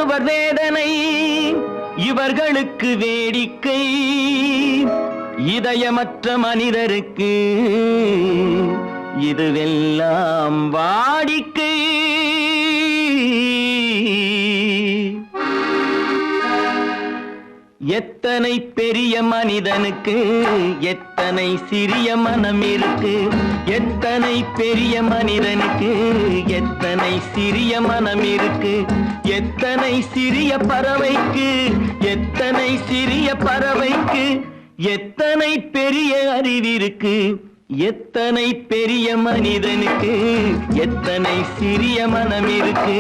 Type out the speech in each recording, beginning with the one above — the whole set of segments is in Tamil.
ஒருவர் வேதனை இவர்களுக்கு வேடிக்கை, இதயமற்ற மனிதருக்கு இதுவெல்லாம் வாடிக்கை. எத்தனை பெரிய மனிதனுக்கு எத்தனை சிறிய மனம் இருக்கு, எத்தனை பெரிய மனிதனுக்கு எத்தனை சிறிய மனம் இருக்கு, எத்தனை சிறிய பறவைக்கு எத்தனை சிறிய பறவைக்கு எத்தனை பெரிய அறிவிருக்கு, எத்தனை பெரிய மனிதனுக்கு எத்தனை சிறிய மனம் இருக்கு.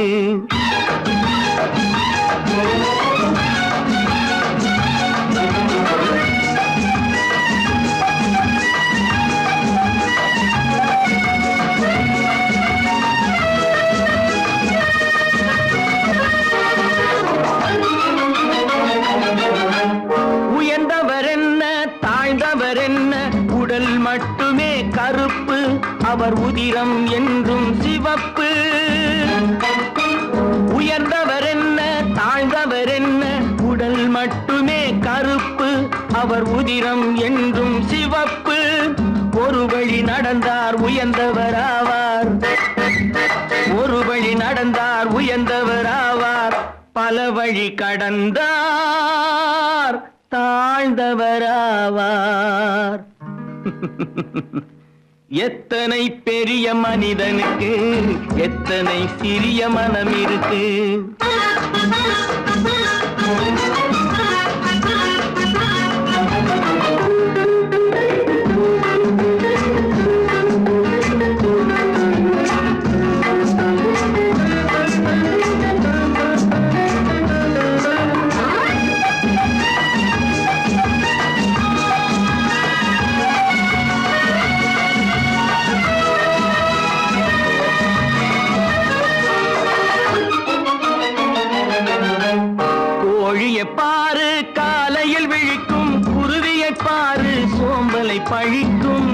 உயர்ந்தவர் என்ன தாழ்ந்தவர் என்ன, உடல் மட்டுமே கருப்பு, அவர் உதிரம் என்றும் சிவப்பு. உயர்ந்தவர் என்ன தாழ்ந்தவர் என்ன, உடல் மட்டுமே கருப்பு, அவர் உதிரம் என்றும் சிவப்பு. ஒரு வழி நடந்தார் உயர்ந்தவராவார், ஒரு வழி நடந்தார் உயர்ந்தவராவார், பல வழி கடந்தார் தாழ்ந்தவராவார். எத்தனை பெரிய மனிதனுக்கு எத்தனை சிறிய மனம் இருக்கு. கோழியை பாரு காலையில் விழிக்கும், குருவியை பாரு சோம்பலை பழிக்கும்.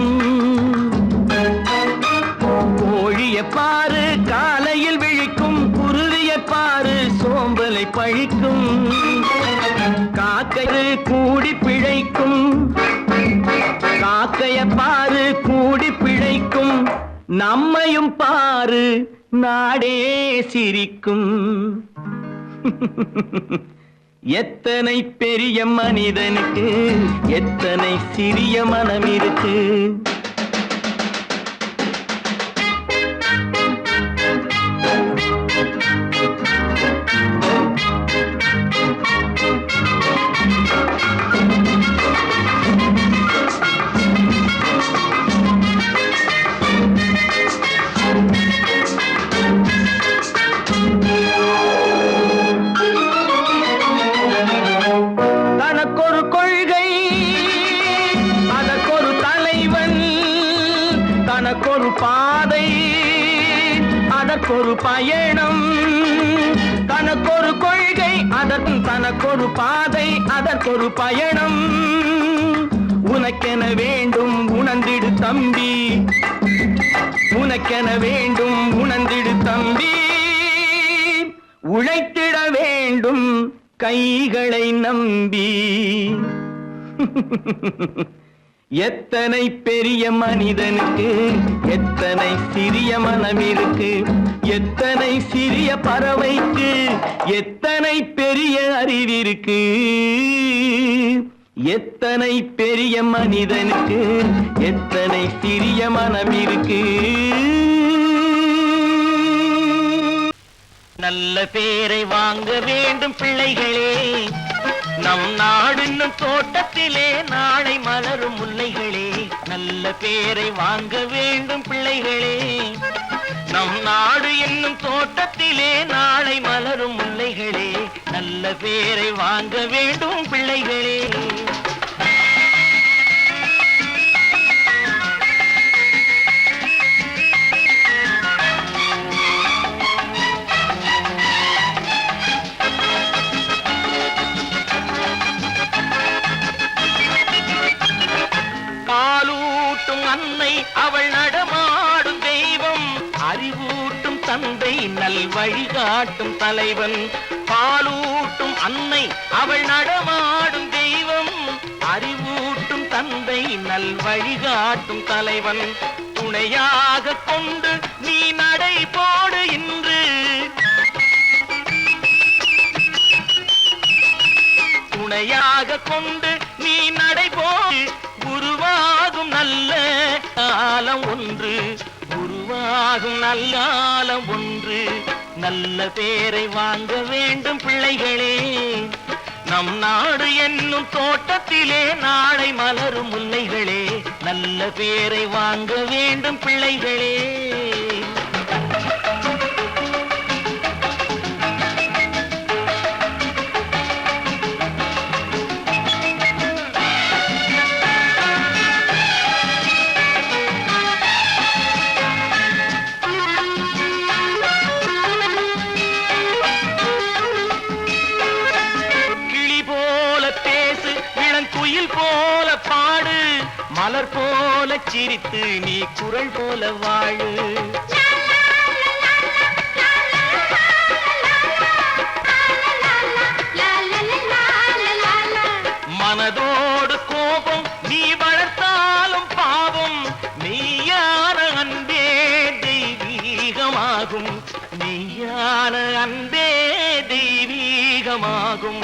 கோழியை பாரு காலையில் விழிக்கும், குருவியை பாரு சோம்பலை பழிக்கும். காக்கை கூடி பிழைக்கும், காக்கைய பாரு கூடி பிழைக்கும். நம்மையும் பாரு நாடே சிரிக்கும். எத்தனை பெரிய மனிதனுக்கு எத்தனை சிறிய மனம் இருக்கு. தனக்கொரு கொள்கை அதற்கொரு தலைவன், தனக்கொரு பாதை அதற்கொரு பயணம். தனக்கொரு கொள்கை தனக்கொரு பாதை அதற்கொரு பயணம். உனக்கென வேண்டும் உணர்ந்திடு தம்பி, உனக்கென வேண்டும் உணர்ந்திடு தம்பி. உழைத்திட வேண்டும் கைகளை நம்பி. எத்தனை பெரிய மனிதனுக்கு எத்தனை சிறிய மனம் இருக்கு, எத்தனை சிறிய பறவைக்கு எத்தனை பெரிய அறிவிருக்கு. எத்தனை பெரிய மனிதனுக்கு எத்தனை சிறிய மனம் இருக்கு. நல்ல பேரை வாங்க வேண்டும் பிள்ளைகளே, நம் நாடு என்னும் தோட்டத்திலே நாளை மலரும் முல்லைகளே. நல்ல பேரை வாங்க வேண்டும் பிள்ளைகளே, நம் நாடு என்னும் தோட்டத்திலே நாளை மலரும் முல்லைகளே. நல்ல பேரை வாங்க வேண்டும் பிள்ளைகளே. அன்னை அவள் நடமாடும் தெய்வம், அறிவூட்டும் தந்தை நல் வழிகாட்டும் தலைவன். பாலூட்டும் அன்னை அவள் நடமாடும் தெய்வம், அறிவூட்டும் தந்தை நல் வழிகாட்டும் தலைவன், துணையாக கொண்டு நீ நடை போடு இன்று, துணையாக கொண்டு நீ நடை போடு, உருவாகும் நல்ல காலம் ஒன்று, உருவாகும் நல்ல காலம் ஒன்று. நல்ல பேரை வாங்க வேண்டும் பிள்ளைகளே, நம் நாடு என்னும் தோட்டத்திலே நாளை மலரும் முல்லைகளே, நல்ல பேரை வாங்க வேண்டும் பிள்ளைகளே. குயில் போல பாடு, மலர் போல சிரித்து நீ குரல் போல வாழு, மனதோடு கோபம் நீ வளர்த்தாலும் பாவம், மெய்யான அன்பே தெய்வீகமாகும், மெய்யான அன்பே தெய்வீகமாகும்.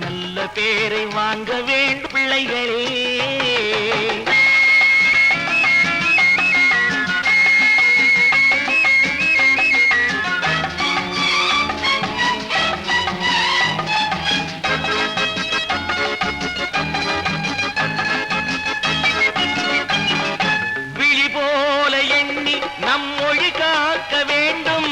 நல்ல பேரை வாங்க வேண்டும் பிள்ளைகளே. விழி போல எண்ணி நம் மொழி காக்க வேண்டும்,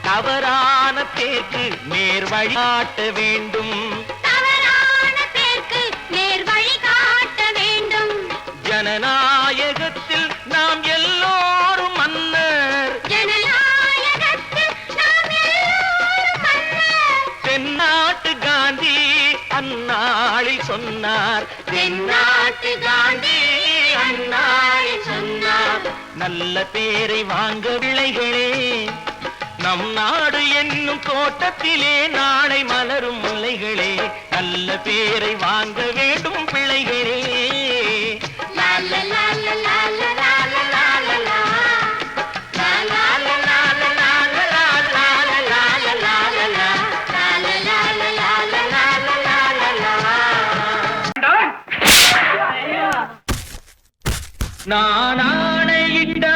தவறான பேருக்கு நேர் வழி காட்ட வேண்டும், தவறான பேருக்கு நேர் வழி காட்ட வேண்டும். ஜனநாயகத்தில் நாம் எல்லோரும் மன்னர், ஜனநாயகத்தில் நாம் எல்லோரும் மன்னர். தென்னாட்டு காந்தி அந்நாளில் சொன்னார், தென்னாட்டு காந்தி அந்நாளில் சொன்னார். நல்ல பேரை வாங்க பிள்ளைகளே, நம் நாடு என்னும் தோட்டத்திலே நாளை மலரும் முல்லைகளே, நல்ல பேரை வாங்க வேண்டும் பிள்ளைகளே. நான் ஆணையிட்டா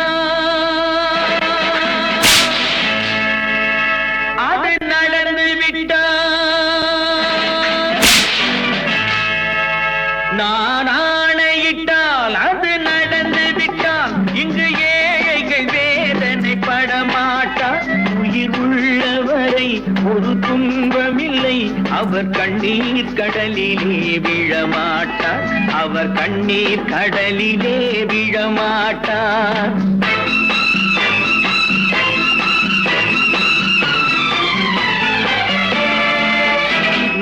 அது நடந்து விட்டால், நான் ஆணையிட்டால் அது நடந்து விட்டால், இங்கு ஏழைகள் வேதனை படமாட்டார், உயிர் உள்ளவரை ஒரு துன்பமில்லை, அவர் கண்ணீர் கடலிலே விழமாட்டார், அவர் கண்ணீர் கடலிலே விழமாட்டார்.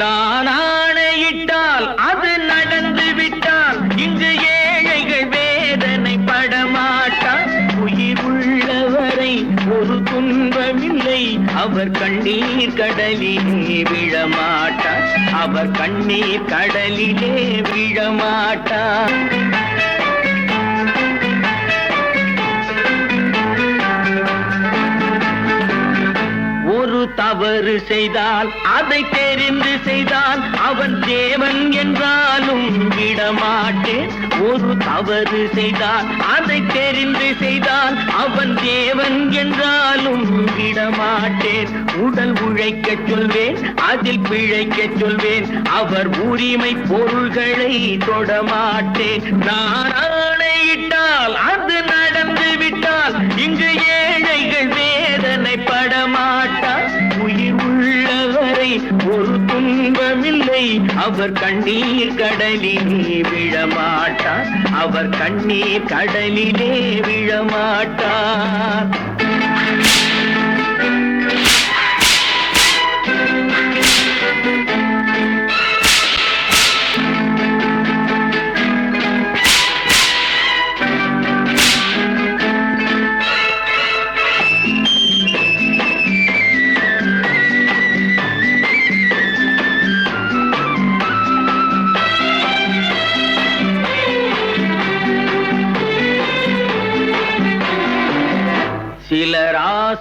நான் ஆணையிட்டால் அது நடந்து விட்டால், இங்கு ஏழைகள் வேதனை படமாட்டார், உயிர் உள்ளவரை ஒரு துன்பமில்லை, அவர் கண்ணீர் கடலிலே விழமாட்டார், அவர் கண்ணீர் கடலிலே விழமாட்டார். ஒரு தவறு செய்தால் அதை தெரிந்து செய்தால் அவன் தேவன் என்றாலும் விடமாட்டேன், ஒரு தவறு செய்தால் அதை தெரிந்து செய்தால் அவன் தேவன் என்றாலும் விடமாட்டேன். உடல் உழைக்கச் சொல்வேன், அதில் பிழைக்கச் சொல்வேன், அவர் உரிமை பொருள்களை தொடமாட்டேன். நான் ஆணையிட்டால் அது நடந்து விட்டால், இங்கு ஏழைகள் வேதனை படமாட்டார், உயிர் உள்ளவரை ஒரு துன்பமில்லை, அவர் கண்ணீர் கடலிலே விழமாட்டார், அவர் கண்ணீர் கடலிலே விழமாட்டார்.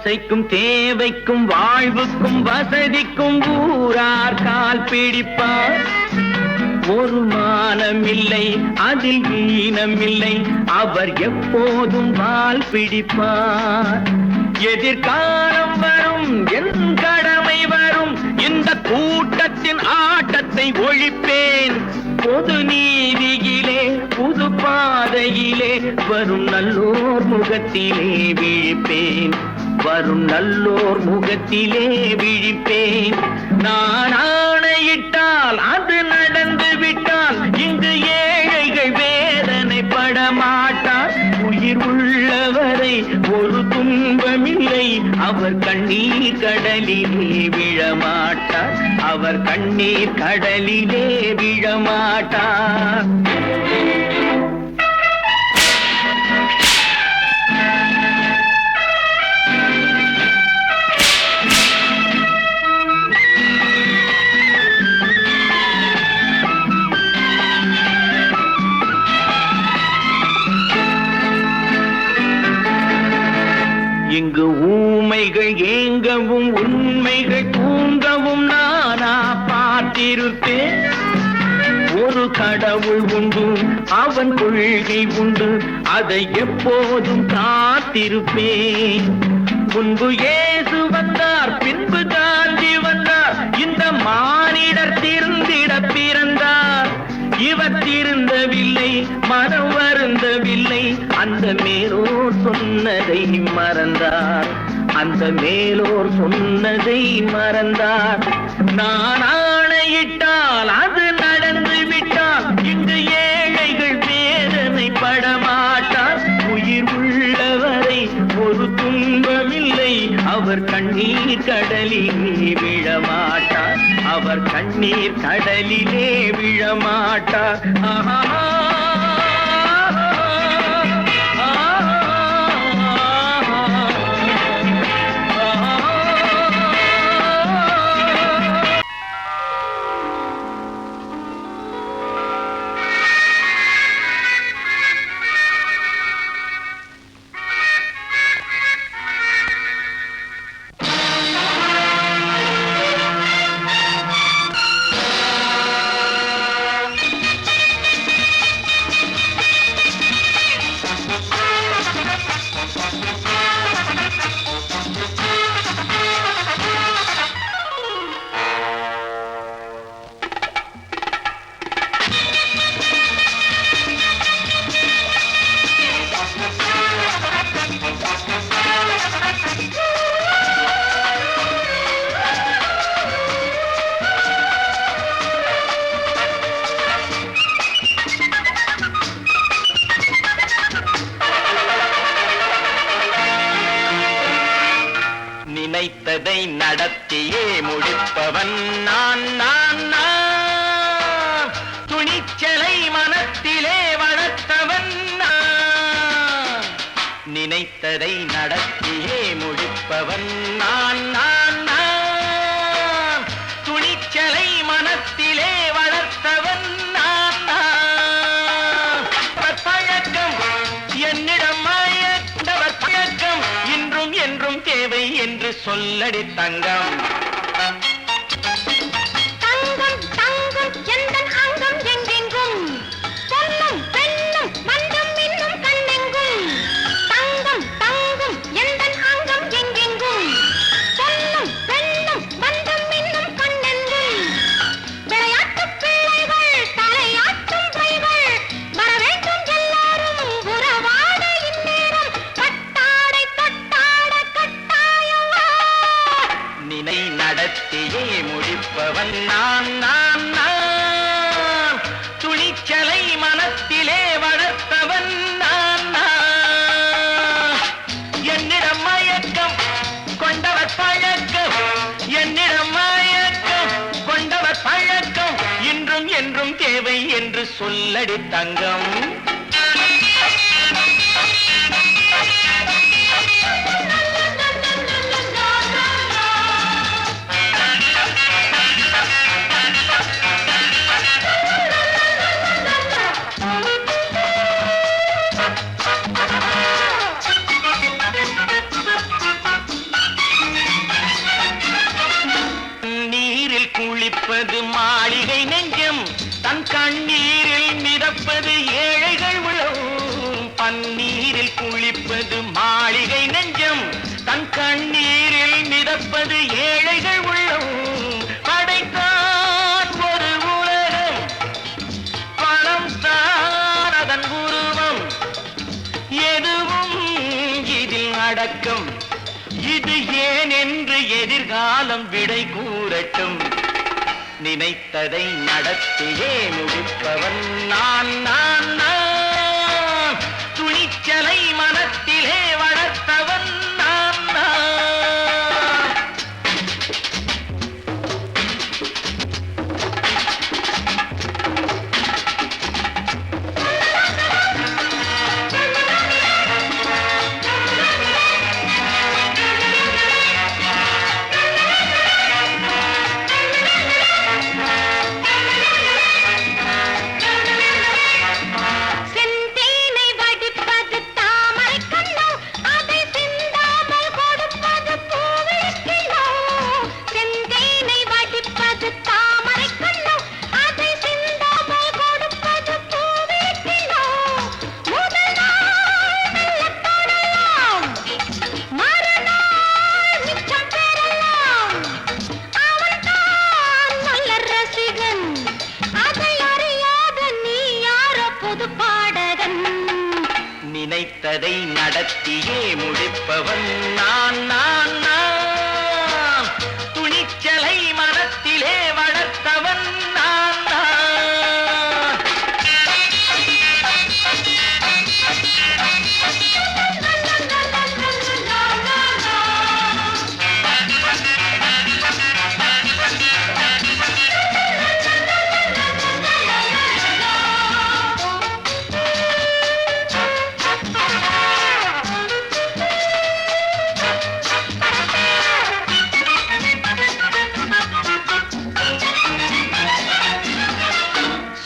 ஆசைக்கும் தேவைக்கும் வாழ்வுக்கும் வசதிக்கும் ஊரார் கால் பிடிப்பார். ஒரு மானமில்லை அதில் ஈனமில்லை, அவர் எப்போதும் வால் பிடிப்பார். எதிர்காலம் வரும், என் கடமை வரும், இந்த கூட்டத்தின் ஆட்டத்தை ஒழிப்பேன். பொது நீதியிலே புது பாதையிலே வரும் நல்லோர் முகத்திலே விழிப்பேன். வரும் நல்லோர் முகத்திலே விழிப்பேன். நான் ஆணையிட்டால் அது நடந்து விட்டால் இங்கு ஏழைகள் வேதனைப்பட மாட்டார். உயிர் உள்ளவரை ஒரு துன்பமில்லை, அவர் கண்ணீர் கடலிலே விழமாட்டார். அவர் கண்ணீர் கடலிலே விழமாட்டார். இங்கு ஊமைகள் ஏங்கவும் உண்மைகள் தூங்கவும் நானா பார்த்திருப்பேன். ஒரு கடவுள் உண்டு, அவன் கொள்கை உண்டு, அதை எப்போதும் காத்திருப்பேன். முன்பு இயேசு வந்தார், பின்பு காந்தி வந்தார், இந்த மானிடர் திருந்திட பிறந்தார். இவர் திருந்தவில்லை, மனம் வருந்தவில்லை, அந்த மேலோர் சொன்னதை மறந்தார். அந்த மேலோர் சொன்னதை மறந்தார். நான் ஆணையிட்டால் அது நடந்து விட்டால் இங்கு ஏழைகள் வேதனை படமாட்டார். உயிர் உள்ளவரை ஒரு துன்பமில்லை, அவர் கண்ணீர் கடலிலே விழமாட்டார். அவர் கண்ணீர் கடலிலே விழமாட்டார். ஆஹா. நினைத்ததை நடத்தியே முடிப்பவன் நான் நான் நான். துணிச்சலை மனத்திலே வளர்த்தவன் நான். நினைத்ததை நடத்தியே முடிப்பவன் நான் நான் நான். துணிச்சலை மனத்திலே வளர்த்தவன் நான் நான். பழக்கம் என்னிடம் மாயவர் பழக்கம் இன்றும் என்றும் தேவை என்று சொல்லடி தங்கம். தங்கம் தங்கம் எந்தன் அங்கம் எங்கெங்கும், பொன்னும் பெண்ணும் மன்றம் இன்னும் கண்ணெங்கும். தங்கம் தங்கம் எந்தன் அங்கம் எங்கெங்கும், பொன்னும் பெண்ணும் மன்றம் இன்னும் கண்ணெங்கும். விளையாட்டு பிள்ளைகள் தலையாட்டும் பைகள், வர வேண்டும் எல்லாரும் உறவாட இந்நேரம். கட்டாடை தொட்டாட கட்டாயவா. நினை நடத்தியே முடிப்பவன் நான் நான் நான். துணிச்சலை மனத்திலே வளர்த்தவன் நான் நான். என்னிடம் மயக்கம் கொண்டவர் பழக்கம், என்னிடம் மயக்கம் கொண்டவர் பழக்கம் இன்றும் என்றும் தேவை என்று சொல்லடி தங்கம். குளிப்பது மாளிகை நெஞ்சம், தன் கண்ணீரில் மிதப்பது ஏழைகள் உளம். பன்னீரில் குளிப்பது மாளிகை நெஞ்சம், தன் கண்ணீரில் மிதப்பது ஏழைகள் உள்ளம். படைத்தான் ஒரு உலகம், பணம் தான் அதன் உருவம். எதுவும் இதில் அடக்கம், இது ஏன் என்று எதிர்காலம் விடை கூறட்டும். நினைத்ததை நடத்தியே முடிப்பவன் நான் நான் நான். துணிச்சலை மனத்திலே வளர்த்தவன் நான் நான். நினைத்ததை நடத்தியே முடிப்பவன் நான் நான் நான். துணிச்சலை மனத்திலே வளர்த்தவன் நான் நான்.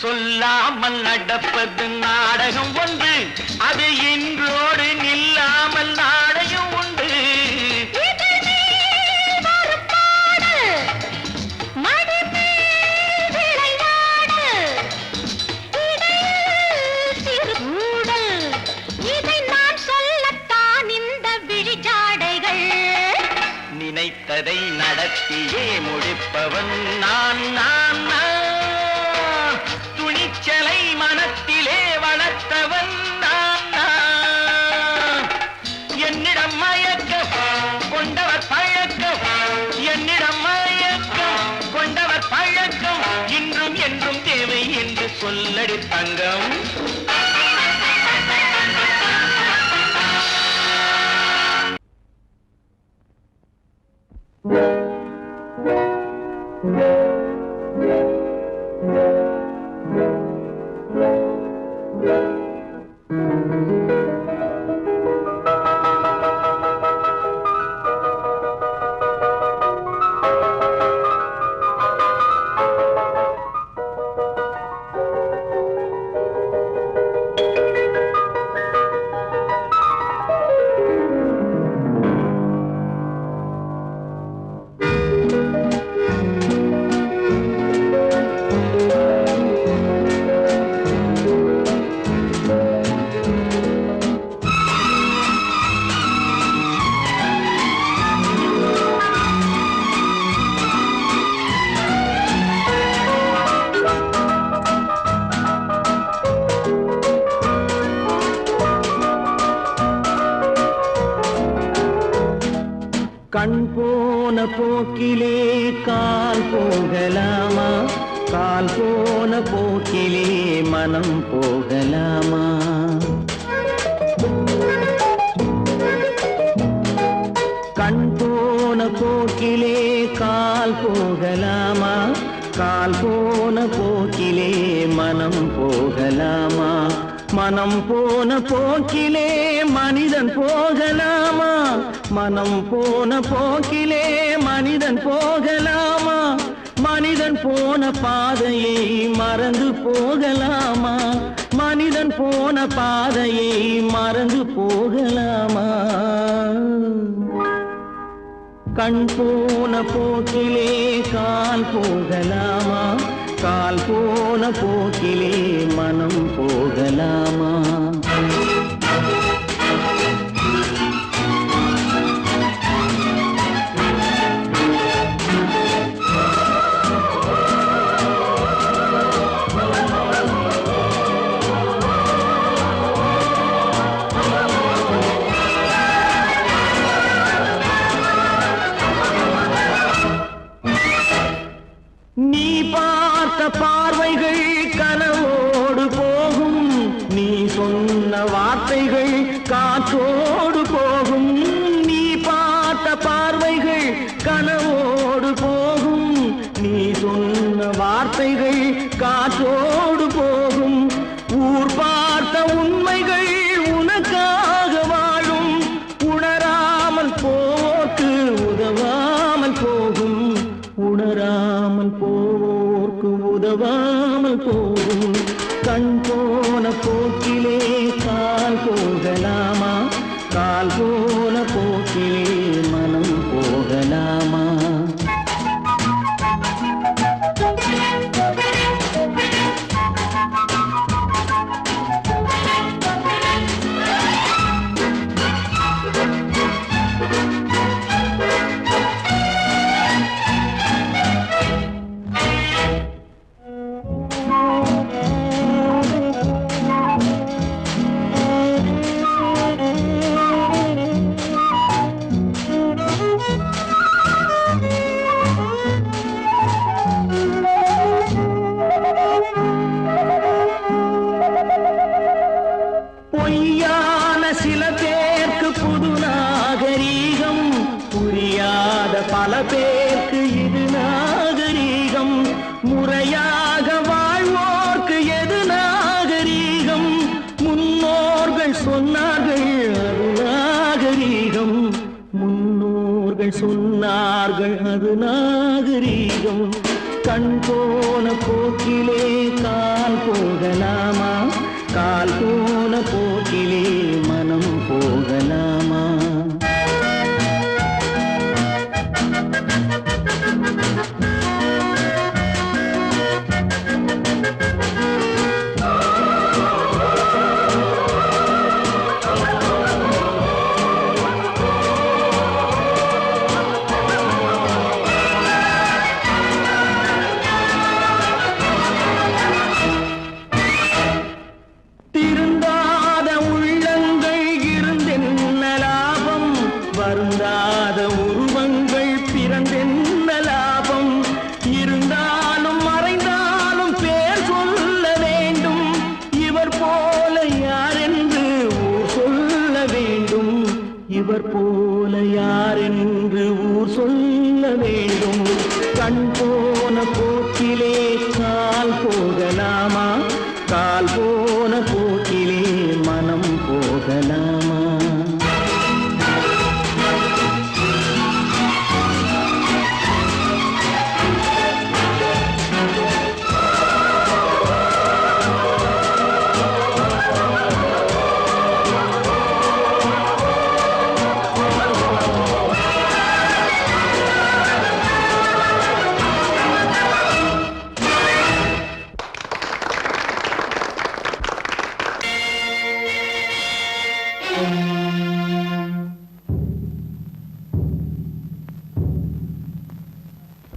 சொல்லாமல் நடப்பது நாடகம் ஒன்று, அது இன்றோடு நில்லாமல் நாடையும் உண்டு. இதை நான் சொல்லத்தான் இந்த விழிஜாடைகள். நினைத்ததை நடத்தியே முடிப்பவன் நான் நான் நான். துணிச்சலை மனத்திலே வளர்த்தவன் நான் நான். என்னிடம் மயக்கம் கொண்டவர் பழக்கம், என்னிடம் மயக்கம் கொண்டவர் பழக்கம். இன்றும் என்றும் தேவை என்று சொல்லடி தங்கம். கண் போன போக்கிலே கால் போகலாமா, கால் போன போக்கிலே மனம் போகலாமா. கண் போன போக்கிலே கால் போகலாமா, கால் போன போக்கிலே மனம் போகலாமா. மனம் போன போக்கிலே மனிதன் போகலாமா, மனம் போன போக்கிலே மனிதன் போகலாமா. மனிதன் போன பாதையை மறந்து போகலாமா, மனிதன் போன பாதையை மறந்து போகலாமா. கண் போன போக்கிலே கால் போகலாமா, கால் போன போக்கிலே மனம் போகலாமா? நீ பார்த்த பார்வைகள் கனவோடு போகும், நீ சொன்ன வார்த்தைகள் காற்றோடு போகும். நீ பார்த்த பார்வைகள் கனவோடு போகும், நீ சொன்ன வார்த்தைகள் காற்றோடு போகும். ஊர் பார்த்த உண்மைகள் உனக்காக வாழும், உணராமல் போக்கு உதவாமல் போகும், உணராமல் போர்க்கு உதவாமல் போகும். கண் போன போக்கிலே கால் போகலாமா, கால் போன போக்கிலே மனம் போகலாமா? பொய்யான சில பேருக்கு புது நாகரீகம், புரியாத பல பேருக்கு இது நாகரீகம். முறையாக வாழ்வோர்க்கு எது நாகரீகம்? முன்னோர்கள் சொன்னார்கள் அது நாகரீகம், முன்னோர்கள் சொன்னார்கள் அது நாகரீகம். கண் போன போக்கிலே கால் போகலாமா, கால் போன போக்கிலே மனம் போகலாமா? திருந்தாத உள்ளங்கள் இருந்தென்ன லாபம், வருந்தாத உருவங்கள் பிறந்தென்ன லாபம்? இருந்தாலும் மறைந்தாலும் பேர் சொல்ல வேண்டும், இவர் போல யாரென்று ஊர் சொல்ல வேண்டும், இவர் போல யாரென்று ஊர் சொல்ல வேண்டும். கண் போன போக்கிலே கால் போகலாமா, கால் போன போக்கிலே மனம் போகலாமா?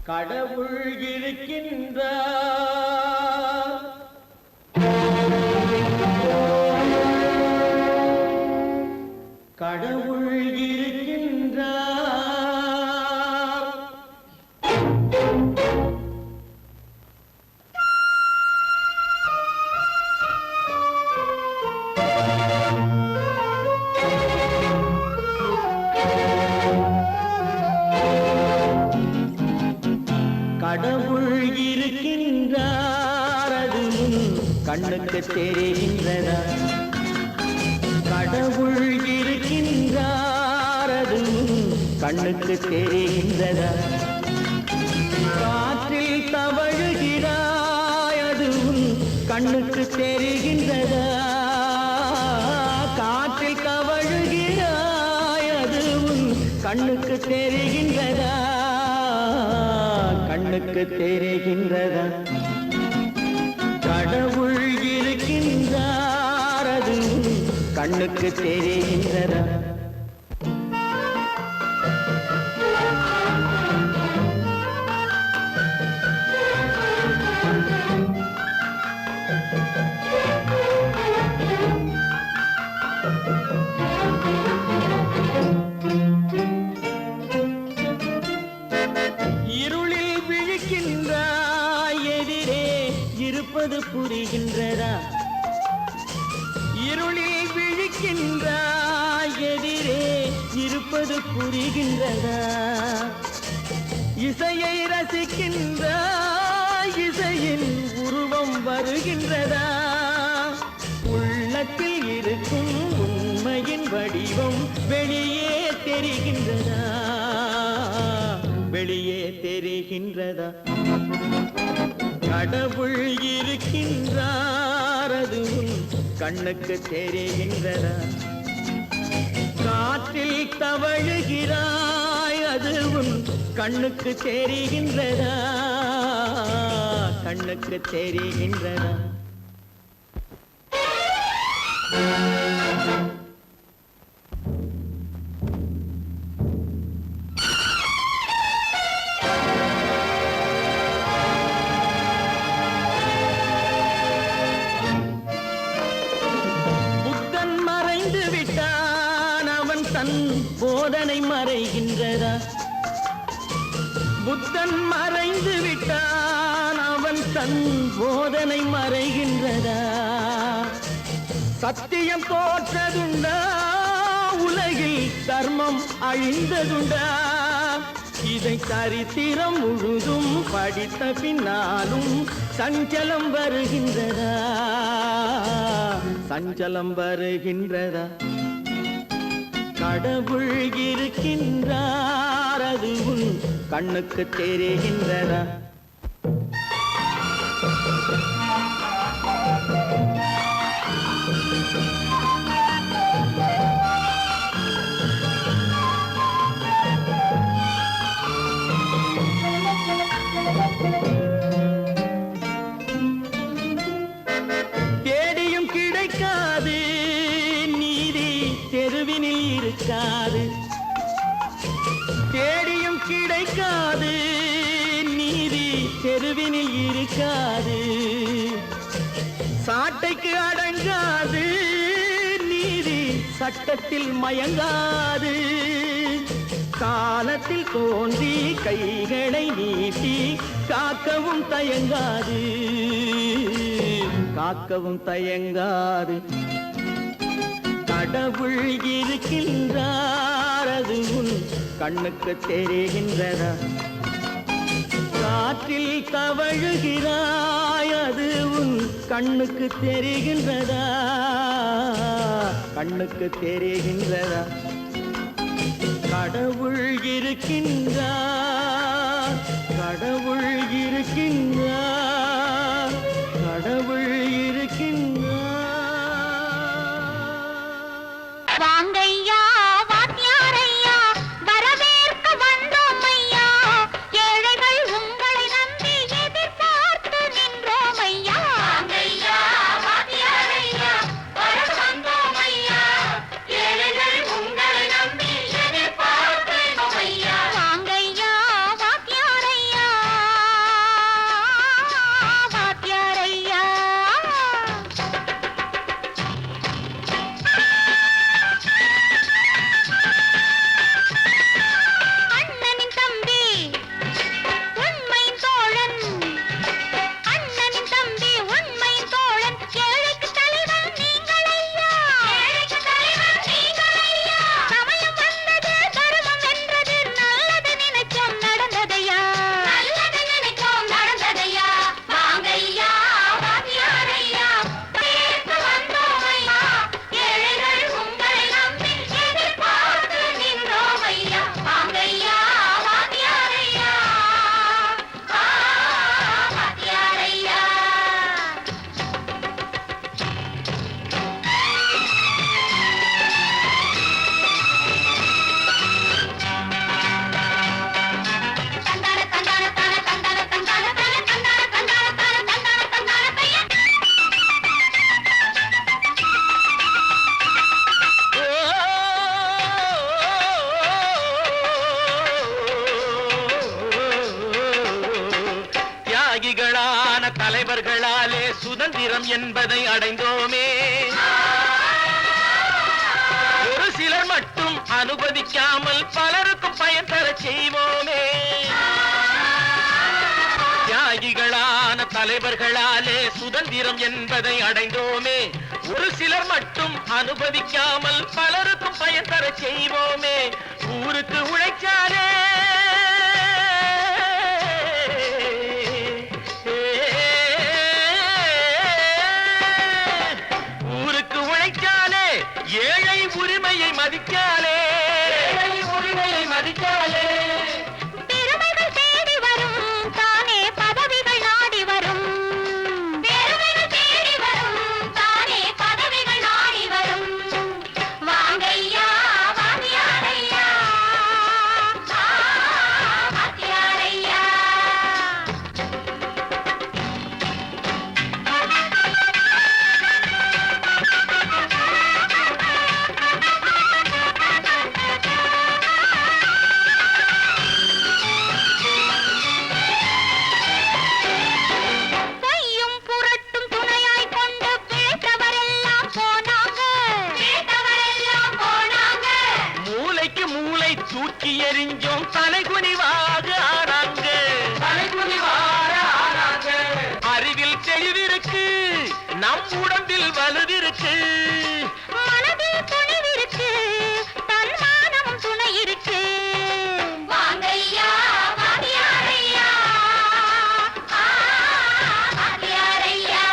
கடவுள் இருக்கின்றார், கடவுள் இருக்கின்றார். கடவுள் இருக்கின்றார், அது கண்ணுக்கு தெரிகின்றதா? கடவுள் இருக்கின்றார், அது கண்ணுக்கு தெரிகின்றதா? காற்றில் தவழுகிறாய், அது கண்ணுக்கு தெரிகின்றதா? காற்றில் தவழுகிறாய், அது கண்ணுக்கு தெரிகின்றதா கண்ணுக்கு தெரிகின்றதா கடவுள் இருக்கின்றார் அது கண்ணுக்கு தெரிகின்றதா இருளில் விழிக்கின்றாய் எதிரே இருப்பது புரிகின்றதா இருளில் விழிக்கின்றாய் எதிரே இருப்பது புரிகின்றதா இசையை ரசிக்கின்றாய் இசையின் உருவம் வருகின்றதா உள்ளத்தில் இருக்கும் உண்மையின் வடிவம் வெளியே தெரிகின்றதா வெளியே தெரிகின்றதா கடவுள் இருக்கின்றார் அது உன் கண்ணுக்கு தெரிகின்றதா காற்றில் தவழுகிறாய் அது உன் கண்ணுக்கு தெரிகின்றதா கண்ணுக்கு தெரிகின்றதா புத்தன் மறைந்து விட்டான் அவன் தன் போதனை மறைகின்றதா புத்தன் மறைந்து விட்டான் அவன் தன் போதனை மறைகின்றதா சத்தியம் தோற்றதுண்டா உலகில் தர்மம் அழிந்ததுண்டா இதை சரித்திரம் முழுதும் படித்த பின்னாலும் சஞ்சலம் வருகின்றதா சஞ்சலம் வருகின்றதா கடவுள் இருக்கின்றார் அது உன் கண்ணுக்கு தெரிகின்றதா தேடியும் கிடைக்காது நீதி தெருவினில் இருக்காது தேடியும் கிடைக்காது நீதி தெருவினில் இருக்காது சாட்டைக்கு அடங்காது நீதி சட்டத்தில் மயங்காது காலத்தில் தோன்றி கைகளை நீட்டி காக்கவும் தயங்காது காக்கவும் தயங்காது கடவுள் இருக்கின்றார் அது உன் கண்ணுக்கு தெரிகின்றதா காற்றில் தவழுகிறாய் அது உன் கண்ணுக்கு தெரிகின்றதா கண்ணுக்கு தெரிகின்றதா கடவுள் இருக்கின்றார் கடவுள் இருக்கின்றார் கடவுள் இருக்கின்றார் வாங்கையா வாத்தியாரையா வரவேற்க வந்தோம் ஐயா ஏழைகள் உங்களை நம்பி எதிர்பார்த்து நின்றோம் ஐயா வாங்கையா வாத்தியாரையா வர வந்தோம் ஐயா ஏழைகள் உங்களை நம்பி எதிர்பார்த்து ஐயா வாங்கையா வாத்தியாரையா யாகிகளான தலைவர்களாலே சுதந்திரம் என்பதை அடைந்தோமே. ஒரு சிலர் மட்டும் அனுமதிக்காமல் பலருக்கும் பயன் தர செய்வோமே. தியாகிகளான தலைவர்களாலே சுதந்திரம் என்பதை அடைந்தோமே. ஒரு சிலர் மட்டும் அனுமதிக்காமல் பலருக்கும் பயன் தர செய்வோமே. ஊருக்கு உழைச்சாலே ஏழை உரிமையை மதிக்காலே, உரிமையை மதிக்காலே. பெருமைகள் தேடி வரும் தானே பதவிகள் நாடி வரும். பெருமைகள் தேடி வரும் தானே பதவிகள் நாடி வரும். வாங்கையா வாத்தியாரையா, வாத்தியாரையா. தூக்கி எறிஞ்சோம் தலைகுனிவாக ஆனாங்க, தலைகுனிவாக ஆனாங்க. அறிவில் தெளிவிருக்கு, நம் உடம்பில் வலுவிருக்கு, மனதில் துணிவிருக்கு, தன்மானமும் துணை இருக்கு. வாங்கையா வாத்தியாரையா, வாத்தியாரையா.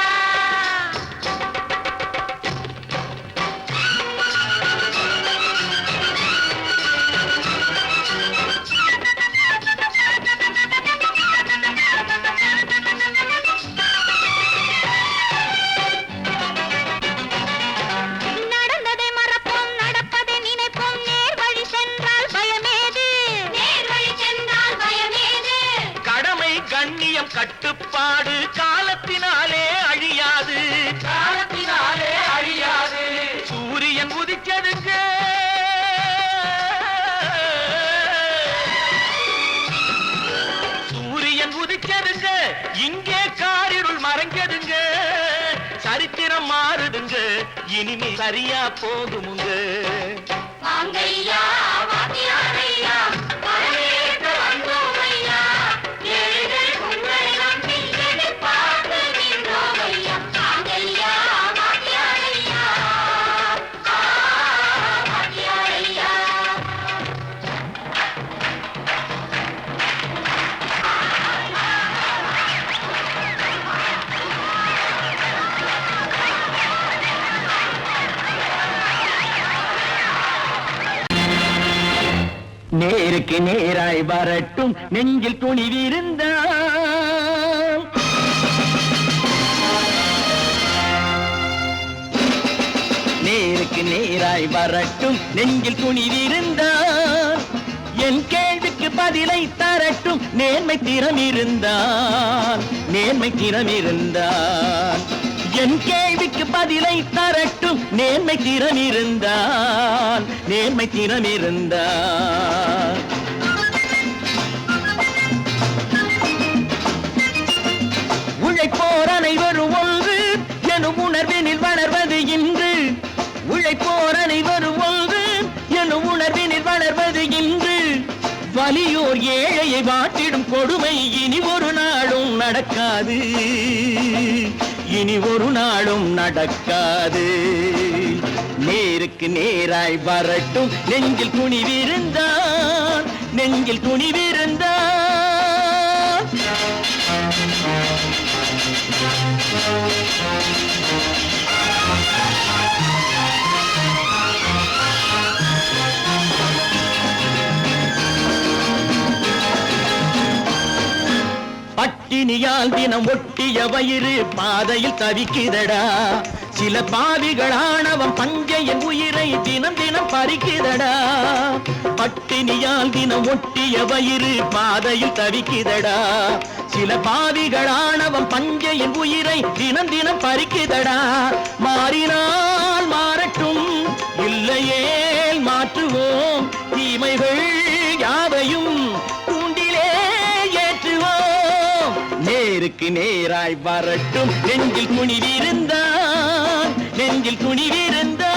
கண்ணியம் கட்டுப்பாடு காலத்தினாலே அழியாது, காலத்தினாலே அழியாது. சூரியன் உதிச்சதுங்க, சூரியன் உதிச்சதுங்க, இங்கே காரிருள் மறைஞ்சதுங்க. சரித்திரம் மாறுதுங்க, இனிமே சரியா போகுமுங்க. வாங்கையா வாத்தியாரையா, வரவேற்க வந்தோமையா. ஏழைகள் உங்களை நம்பி எதிர்பார்த்து நின்றோமையா. வாங்கையா வாத்தியாரையா, வாத்தியாரையா. நேருக்கு நேராய் வரட்டும் நெஞ்சில் துணிவிருந்தால், நேருக்கு நேராய் வரட்டும் நெஞ்சில் துணிவிருந்தால். என் கேள்விக்கு பதிலை தரட்டும் நேர்மை திறம் இருந்தால், நேர்மை திறம் இருந்தால். என் கேள்விக்கு பதிலை தரட்டும் நேர்மை திறம் இருந்தால், நேர்மை திறம் இருந்தால். உழைப்போர் அனைவரும் ஒன்று எனும் உணர்வினில் வளர்வது இன்று. உழைப்போர் அனைவரும் ஒன்று எனும் உணர்வினில் வளர்வது இன்று. வலியோர் ஏழையை வாட்டிடும் கொடுமை இனி ஒரு நாளும் நடக்காது, இனி ஒரு நாளும் நடக்காது. நேருக்கு நேராய் வரட்டும் நெஞ்சில் துணிவிருந்தால், நெஞ்சில் துணிவிருந்தால். பட்டினியால் தினம் ஒட்டிய வயிறு பாதையில் தவிக்குதடா. சில பாவிகளானவன் பஞ்சையின் உயிரை தினம் தினம் பறிக்குதடா. பட்டினியால் தினம் ஒட்டிய வயிறு பாதையில் தவிக்குதடா. சில பாவிகளானவன் பஞ்சையின் உயிரை தினம் தினம் பறிக்குதடா. மாறினால் மாறட்டும், இல்லையேல் மாற்றுவோம். தீமைகள் யாவையும் நேருக்கு நேராய் வரட்டும் நெஞ்சில் துணிவிருந்தான் நெஞ்சில் துணிவிருந்தான்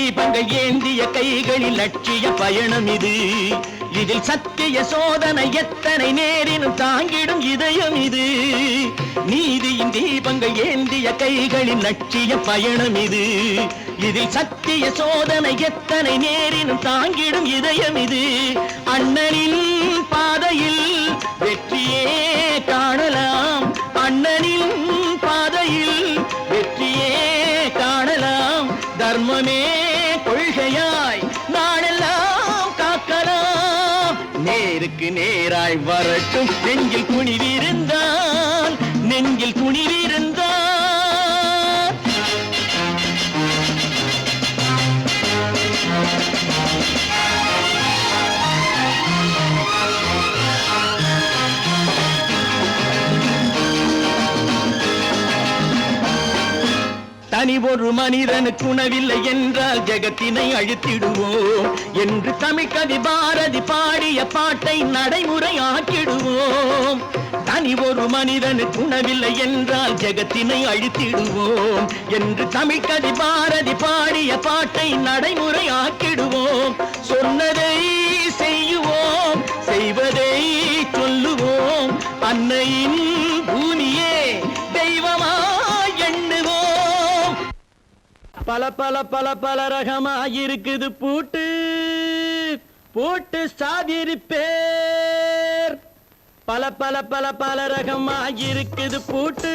தீபங்கள் ஏந்திய கைகளில் லட்சிய பயணம் இது இதில் சத்திய சோதனை எத்தனை நேரினும் தாங்கிடும் இதயம் இது நீதியின் தீபங்கள் ஏந்திய கைகளில் லட்சிய பயணம் இது இதில் சத்திய சோதனை எத்தனை நேரினும் தாங்கிடும் இதயம் இது அண்ணனின் பாதையில் வெற்றியே காணலாம் அண்ணனின் பாதையில் வெற்றியே காணலாம் தர்மமே கொள்கையாய் நாடெல்லாம் காக்கலாம் நேருக்கு நேராய் வரட்டும் நெஞ்சில் துணிவிருந்தால் நெஞ்சில் துணிவிருந்தால் தனி ஒரு மனிதனுக்கு உணவில்லை என்றால் ஜெகத்தினை அழித்திடுவோம் என்று தமிழ் கவி பாரதி பாடிய பாட்டை நடைமுறையாக்கிடுவோம் தனி ஒரு மனிதனுக்கு உணவில்லை என்றால் ஜெகத்தினை அழித்திடுவோம் என்று தமிழ் கவி பாரதி பாடிய பாட்டை நடைமுறையாக்கிடுவோம் சொன்னதை செய்யுவோம் செய்வதை சொல்லுவோம் அன்னையின் பூமியே தெய்வமா பல பல பல பல ரகமாயிருக்குது பூட்டு பூட்டு சாதிருப்பேர் பல பல பல பல ரகமாயிருக்குது பூட்டு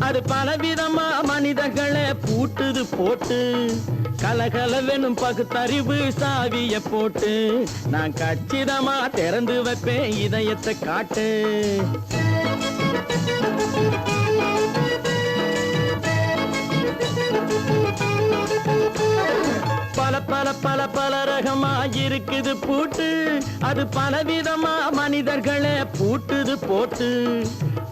அது பலவிதமா மனிதர்களை பூட்டுது போட்டு கலகலவெனும் பகுத்தறிவு சாவிய போட்டு நான் கச்சிதமா திறந்து வைப்பேன் இதயத்தை காட்டு பல பல பல பல ரகமாயிருக்குது பூட்டு அது பலவிதமா மனிதர்களை பூட்டுது போட்டு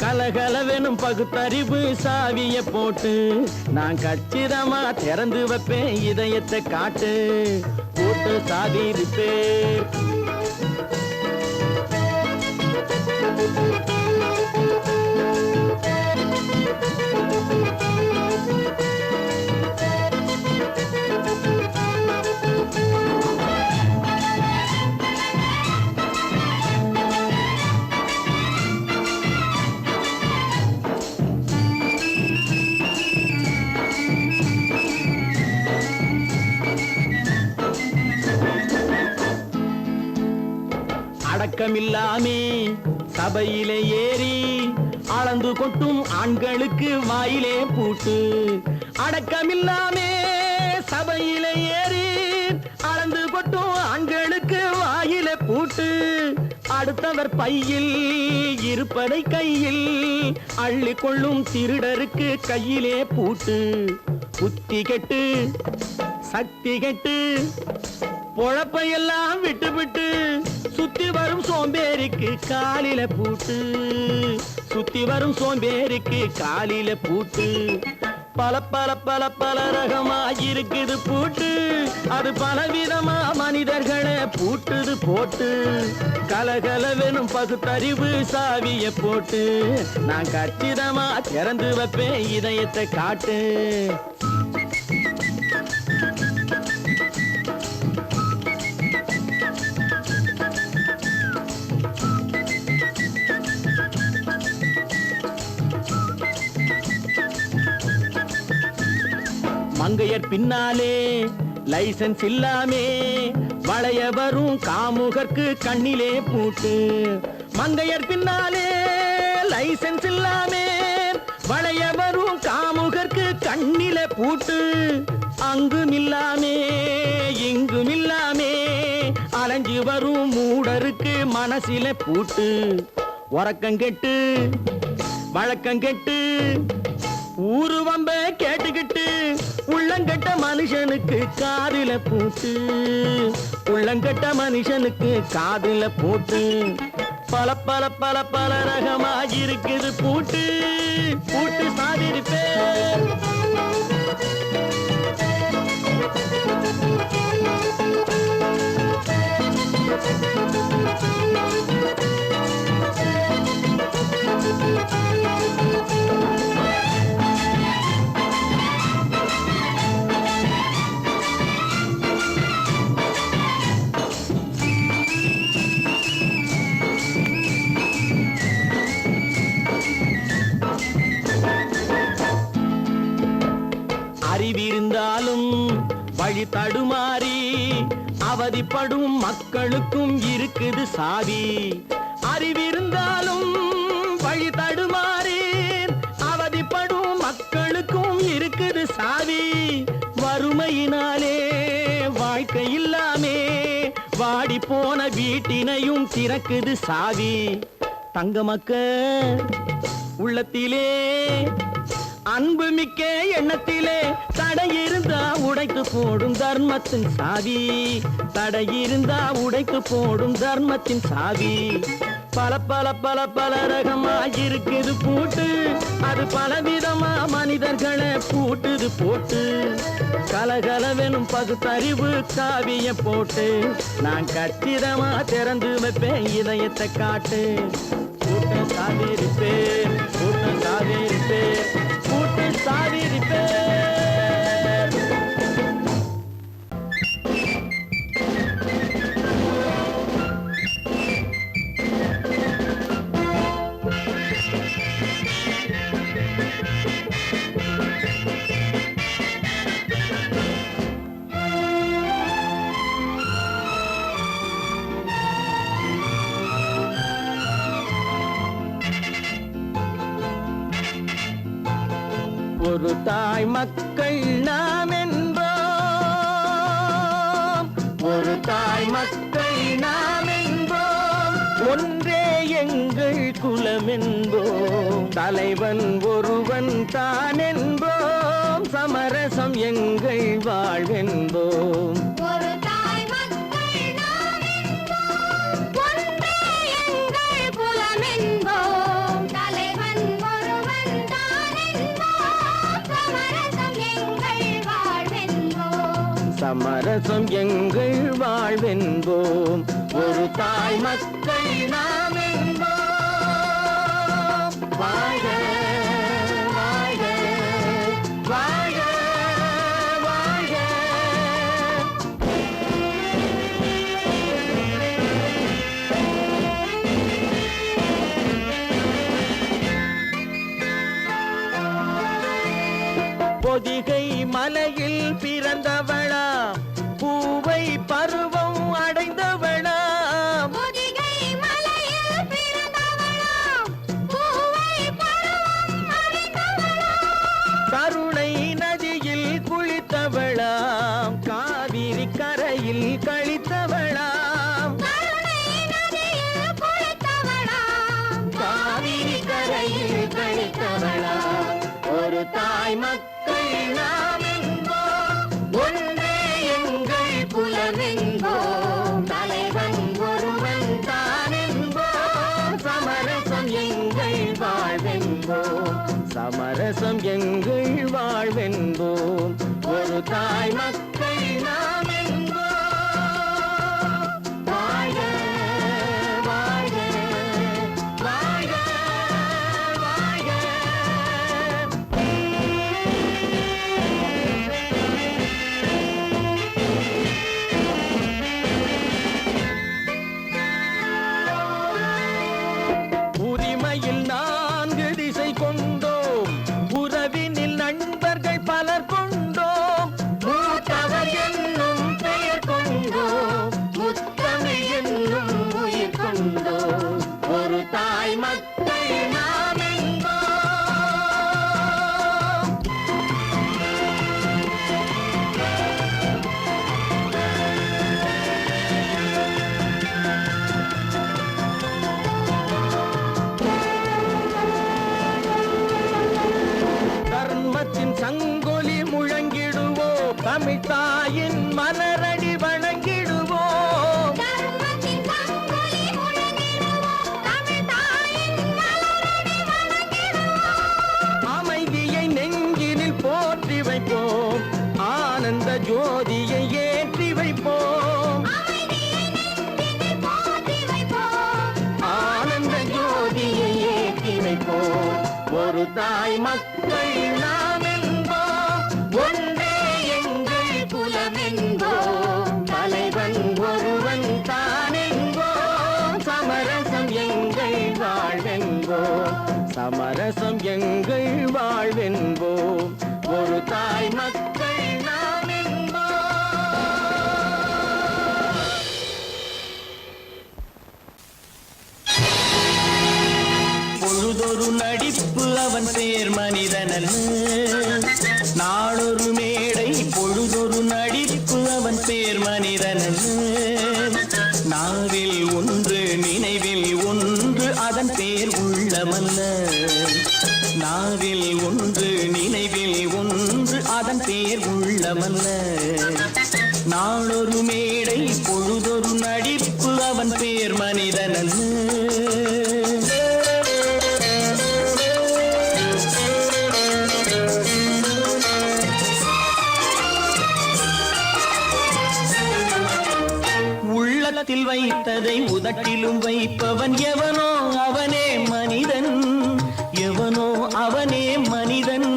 கலகலவெனும் பகுத்தறிவு சாவிய போட்டு நான் கச்சிதமா திறந்து வைப்பேன் இதயத்தை காட்டு பூட்டு சாதிருப்பேன் அடக்கமில்லாமே சபையிலே ஏறி அளந்து கொட்டும் ஆண்களுக்கு வாயிலே பூட்டு அடக்கமில்லாமே சபையிலே ஏறி அளந்து கொட்டும் ஆண்களுக்கு வாயிலே பூட்டு அடுத்தவர் பையில் இருப்பதை கையில் அள்ளி கொள்ளும் திருடருக்கு கையிலே பூட்டு புத்தி கெட்டு சக்தி கெட்டு பொழப்பையெல்லாம் விட்டு விட்டு சுத்தி வரும் சோம்பேறிக்கு காலில பூட்டு சுத்தி வரும் சோம்பேறிக்கு காலில பூட்டு பல பல பல பல ரகமாயிருக்குது பூட்டு அது பலவிதமா மனிதர்களை பூட்டுது போட்டு கலகலவெனும் பகுத்தறிவு சாவிய போட்டு நான் கச்சிதமா திறந்து வைப்பேன் இதயத்தை காட்டு மங்கையர் பின்னாலே லைசன்ஸ் இல்லாமே வளைய வரும் காமுகர்க்கு கண்ணிலே பூட்டு மங்கையர் பின்னாலே லைசன்ஸ் இல்லாமே வளைய வரும் காமுகர்க்கு கண்ணிலே பூட்டு அங்கும் இல்லாமே இங்கும் இல்லாமே அலைஞ்சு வரும் மூடருக்கு மனசிலே பூட்டு உறக்கம் கெட்டு வழக்கம் கெட்டு ஊரு வம்ப கேட்டுக்கிட்டு உள்ளங்கட்ட மனுஷனுக்கு காதுல பூட்டு உள்ளங்கட்ட மனுஷனுக்கு காதுல பூட்டு பல பல பல பல ரகமாயிருக்குது பூட்டு பூட்டு சாதிருப்பேன். அறிவிருந்தாலும் வழி தடுமாறி அவதிப்படும் மக்களுக்கும் இருக்குது சாவி. அறிவிருந்தாலும் வழி தடுமாறி அவதிப்படும் மக்களுக்கும் இருக்குது சாவி. வறுமையினாலே வாழ்க்கை இல்லாமே வாடி போன வீட்டினையும் திறக்குது சாவி. தங்க மக்க உள்ளத்திலே அன்பு மிக்க எண்ணத்திலே தடையிருந்தா உடைத்து போடும் தர்மத்தின் சாவி. தடையிருந்தா உடைத்து போடும் தர்மத்தின் சாவி. பல பல பல பல ரகமாயிருக்குது பூட்டு அது பலவிதமா மனிதர்களை பூட்டுது போட்டு. கலகலவெனும் பகுத்தறிவு காவிய போட்டு நான் கச்சிதமா திறந்து வைப்பேன் இதயத்தை காட்டு. கூட்டம் சாதிருப்பேன் கூட்டம் சாதிருப்பேன் கூட்டு சாதிருப்பேன். ஒரு தாய் மக்கள் நாம் என்போம். ஒரு தாய் மக்கள் நாம் என்போம். ஒன்றே எங்கள் குலம் என்போம். தலைவன் ஒருவன் தான் என்போம். சமரசம் எங்கள் வாழ்வென்போம். ஒரு தாய் மக்கள் நாம் என்போம். ஒன்றே எங்கள் குலம் என்போம். தலைவன் ஒருவன் தான் என்போம். சமரசம் எங்கள் வாழ்வென்போம். சமரசம் எங்கள் வாழ்வென்போம். ஒரு தாய் மக்கள் நாம் என்போம். வாழ்க வாழ்க வாழ்க வாழ்க. பொதிகை மலையில் பிறந்தவளா பூவை பருவம் அடைந்தவளா. பொதிகை மலையில் பிறந்தவளாம். பூவை பருவம் அடைந்தவளாம். கருணை நதியில் குளித்தவளாம். காவிரி கரையில் கழித்தவளாம். கருணை நதியில் குளித்தவளாம். காவிரி கரையில் கழித்தவளாம். ஒரு தாய் மக்கள் நாம் என்போம். ஒன்றே எங்கள் குலம் என்போம். தலைவன் ஒருவன் தான் என்போம். சமரசம் எங்கள் வாழ்வென்போம். சமரசம் எங்கள் வாழ்வென்போம். ஒரு தாய் மக்கள் நாம் என்போம். வாழ்க வாழ்க வாழ்க வாழ்க. உரிமையில் 4 திசை கொண்டோம். உறவினில் நண்பர்கள் பலர் கொண்டோம். மூத்தவர் தர்மத்தின் சங்கொலி முழங்கிடுவோம், தமிழ் தாயின் மலரடி வணங்கிடுவோம். தர்மத்தின் சங்கொலி முழங்கிடுவோம், தமிழ் தாயின் மலரடி வணங்கிடுவோம். அமைதியை நெஞ்சினில் போற்றி வைப்போம், ஆனந்த ஜோதியை ஏற்றி வைப்போம். அமைதியை நெஞ்சினில் போற்றி வைப்போம், ஆனந்த ஜோதியை ஏற்றி வைப்போம். ஒரு தாய் மக்கள் நாம் என்போம், ஒன்றே எங்கள் குலம் என்போம். தலைவன் ஒருவன் தான் என்போம், சமரசம் எங்கள் வாழ்வென்போம். சமரசம் எங்கள் வாழ்வென்போம். ஒரு தாய் மக்கள் நாம் என்போம். பொழுதொரு நடிப்பு அவன் பேர் மனிதனல்ல, நாளொரு மேடை பொழுதொரு நடிப்பு அவன் பேர் மனிதனல்ல. நாவில் ஒன்று நினைவில் ஒன்று அதன் பேர் உள்ளமல்ல. நாவில் ஒன்று நினைவில் ஒன்று அதன் பேர் உள்ளமல்ல. நாளொரு மேடை பொழுதொரு நடிப்பு அவன் பேர் மனிதனல்ல. உள்ளத்தில் வைத்ததை உதட்டிலும் வைப்பவன் எவனோ அவனே மனிதன், எவனோ அவனே மனிதன்.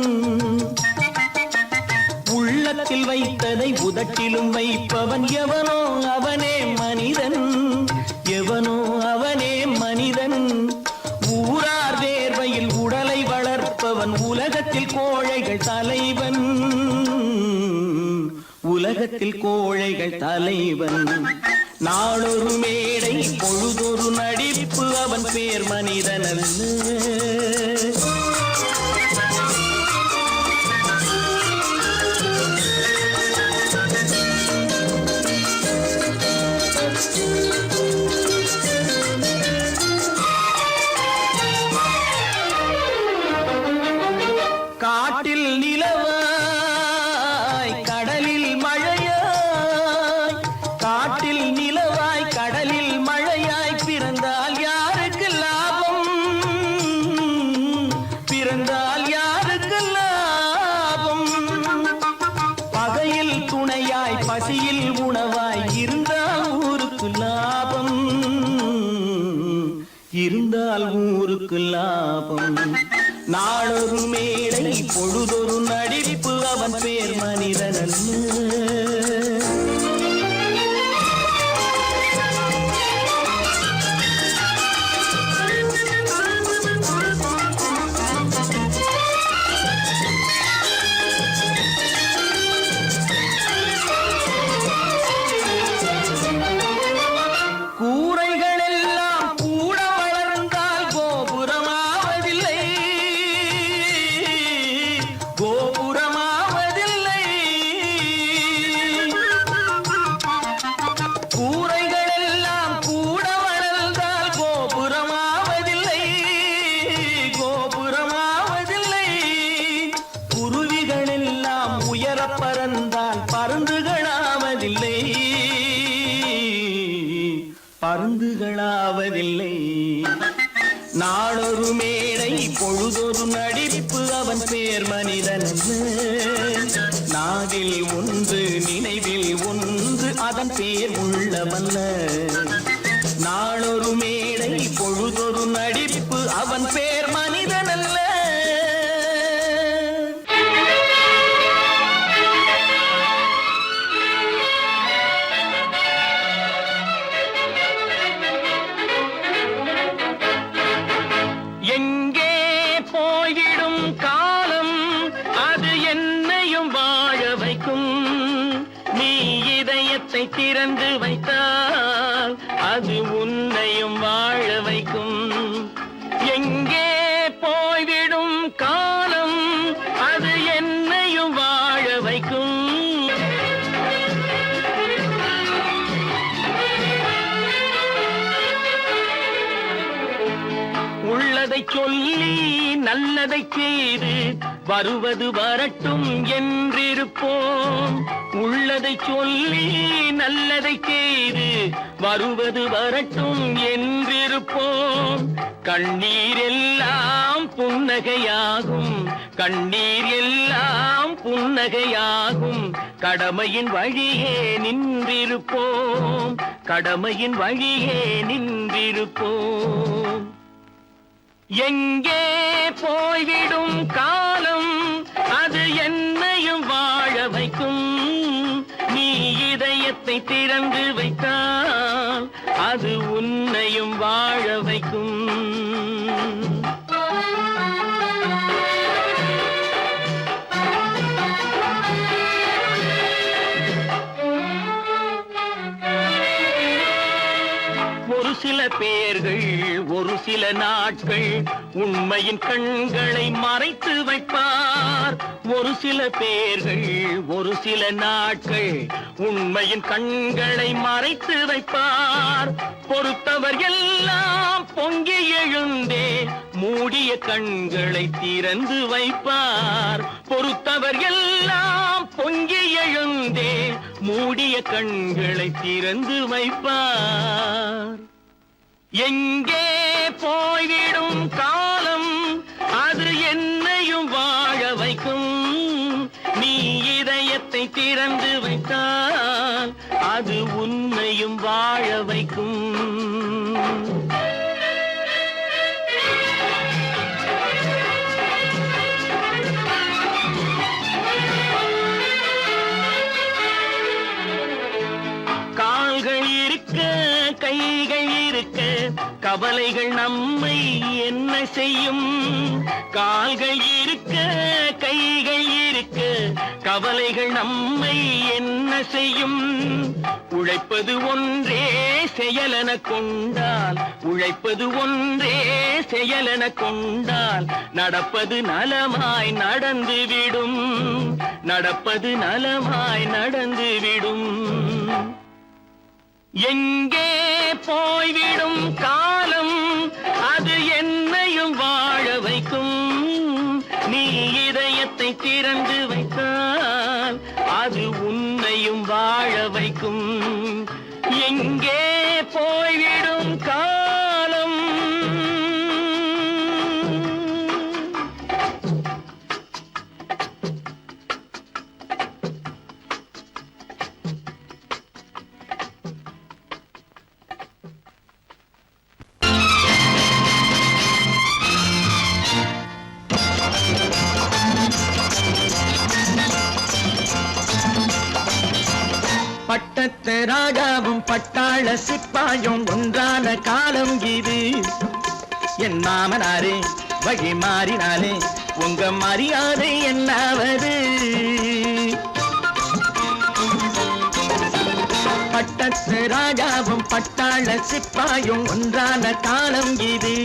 உள்ளத்தில் வைத்ததை உதட்டிலும் வைப்பவன் எவனோ அவனே மனிதன், எவனோ அவனே மனிதன். ஊரார் வேர்வையில் உடலை வளர்ப்பவன் உலகத்தில் கோழைகள் தலைவன், உலகத்தில் கோழைகள் தலைவன். நாளொரு மேடை பொழுதொரு நடிப்பு அவன் பேர் மனிதனல்ல. காட்டில் நிலவாய் கடலில் மழையாய், காட்டில் நிலவாய் கடலில் மழையாய் பிறந்தால் யாருக்கு லாபம், பிறந்தால் யாருக்கு லாபம். பகையில் துணையாய் பசியில் உணவாய் இருந்தால் ஊருக்கு லாபம், இருந்தால் ஊருக்கு லாபம். நாளொரு மேடை பொழுதொரு நடிப்பு அவன் பேர் மனிதனல்ல. கூரைகள் எல்லாம் கூட வளர்ந்தால் கோபுரமாவதில்லை, கோபுரமாவதில்லை. கூரைகள் எல்லாம் கூட வளர்ந்தால் கோபுரமாவதில்லை, கோபுரமாவதில்லை. குருவிகள் எல்லாம் உயர பறந்தால் பருந்துகளாவதில்லை, பருந்துகளாவதில்லை. நாளொரு மேடை பொழுதொரு நடிப்பு அவன் பேர் மனிதனல்ல. நாவில் ஒன்று நினைவில் ஒன்று அதன் பேர் உள்ளமல்ல. நாளொரு மேடை பொழுதொரு நடிப்பு அவன் பேர் மனிதனல்ல. எங்கே போய்விடும் காலம் அது என்னையும் வாழ வைக்கும். நீ இதயத்தை திறந்து வைத்தால் அது உன்னையும் வாழ வைக்கும். எங்கே போய்விடும் காலம் அது என்னையும் வாழ வைக்கும். உள்ளதை சொல்லி நல்லதை செய்து வருவது வரட்டும் என்றிருப்போம். உள்ளதை சொல்லி நல்லதை செய்து வருவது வரட்டும் என்றிருப்போம். கண்ணீர் எல்லாம் புன்னகையாகும், கண்ணீர் எல்லாம் புன்னகையாகும். கடமையின் வழியே நின்றிருப்போம், கடமையின் வழியே நின்றிருப்போம். எங்கே போய்விடும் காலம் அது என்னையும் வாழ வைக்கும். நீ இதயத்தை திறந்து வைத்தால் அது உன்னையும் வாழ வைக்கும். ஒரு சில பேர்கள் ஒரு சில நாட்கள் உண்மையின் கண்களை மறைத்து வைப்பார். ஒரு சில பேர்கள் ஒரு சில நாட்கள் உண்மையின் கண்களை மறைத்து வைப்பார். பொறுத்தவர் எல்லாம் பொங்கி எழுந்தே மூடிய கண்களை திறந்து வைப்பார். பொறுத்தவர் எல்லாம் பொங்கி எழுந்தே மூடிய கண்களை திறந்து வைப்பார். எங்கே போய்விடும் காலம் அது என்னையும் வாழ வைக்கும். நீ இதயத்தை திறந்து வைத்தால் அது உன்னையும் வாழ வைக்கும். கால்கள் இருக்க கைகள் இருக்க கவலைகள் நம்மை என்ன செய்யும். கால்கள் இருக்க கைகள் இருக்க கவலைகள் நம்மை என்ன செய்யும். உழைப்பது ஒன்றே செயலென கொண்டால், உழைப்பது ஒன்றே செயலென கொண்டால் நடப்பது நலமாய் நடந்துவிடும், நடப்பது நலமாய் நடந்துவிடும். எங்கே போய்விடும் காலம் அது என்னையும் வாழ வைக்கும். நீ இதயத்தை திறந்து வைத்தால் அது உன்னையும் வாழ வைக்கும். எங்கே போய்விடும் காலம். பட்டத்து ராஜாவும் பட்டாள சிப்பாயும் ஒன்றான காலம் இது. என் மாமனாரே வழி மாறினாலே உங்க மரியாதை என்னாவது. பட்டத்து ராஜாவும் பட்டாள சிப்பாயும் ஒன்றான காலம் இது.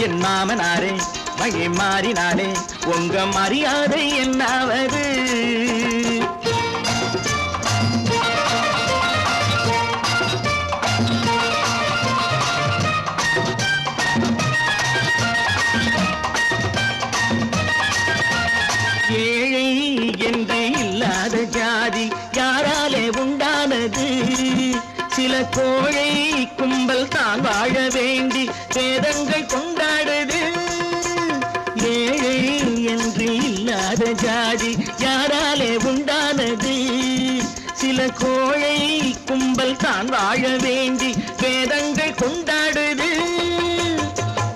என் மாமனாரே வழி மாறினாலே உங்க மரியாதை என்னாவது. ஏழை என்று இல்லாத ஜாதி யாராலே உண்டானது. சில கோழை கும்பல் தான் வாழ வேண்டி வேதங்கள் கொண்டாடுது. ஏழை என்று இல்லாத ஜாதி யாராலே உண்டானது. சில கோழை கும்பல் தான் வாழ வேண்டி வேதங்கள் கொண்டாடுது.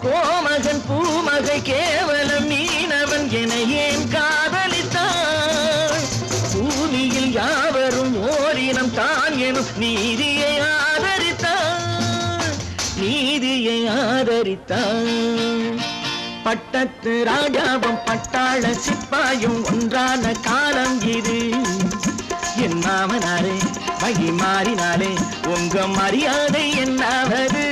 கோமகன் பூமகை கேவலம் மீனவன் என ஏன் காதலித்தாள். பூமியில் யாவரும் ஓரினம் தான் எனும் நீதியை ஆதரித்தாள், நீதியை ஆதரித்தாள். பட்டத்து ராஜாவும் பட்டாள சிப்பாயும் ஒன்றான காலம் இது. என் மாமனாரே வழி மாறினாலே உங்க மரியாதை என்னாவது.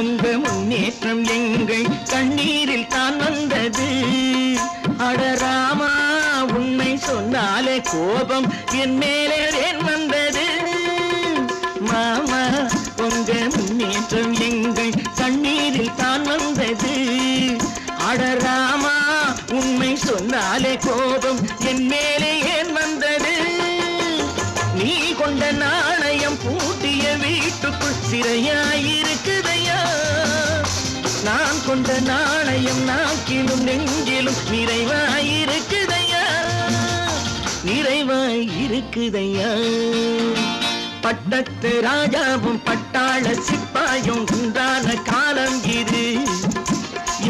உங்க முன்னேற்றம் எங்கள் கண்ணீரில் தான் வந்தது. அடராமா உண்மை சொன்னாலே கோபம் என் மேலே ஏன் வந்தது? மாமா உங்க முன்னேற்றம் எங்கள் கண்ணீரில் தான் வந்தது. அடராமா உண்மை சொன்னாலே கோபம் என் மேலே ஏன் வந்தது? நீ கொண்ட நாணயம் பூட்டிய வீட்டுக்குள் சிறையாயிருக்குதையா. நான் கொண்ட நாணயம் நாக்கிலும் நெஞ்சிலும் நிறைவாயிருக்குதையா, நிறைவாயிருக்குதையா. பட்டத்து ராஜாவும் பட்டாள சிப்பாயும் உண்டான காலம் இது.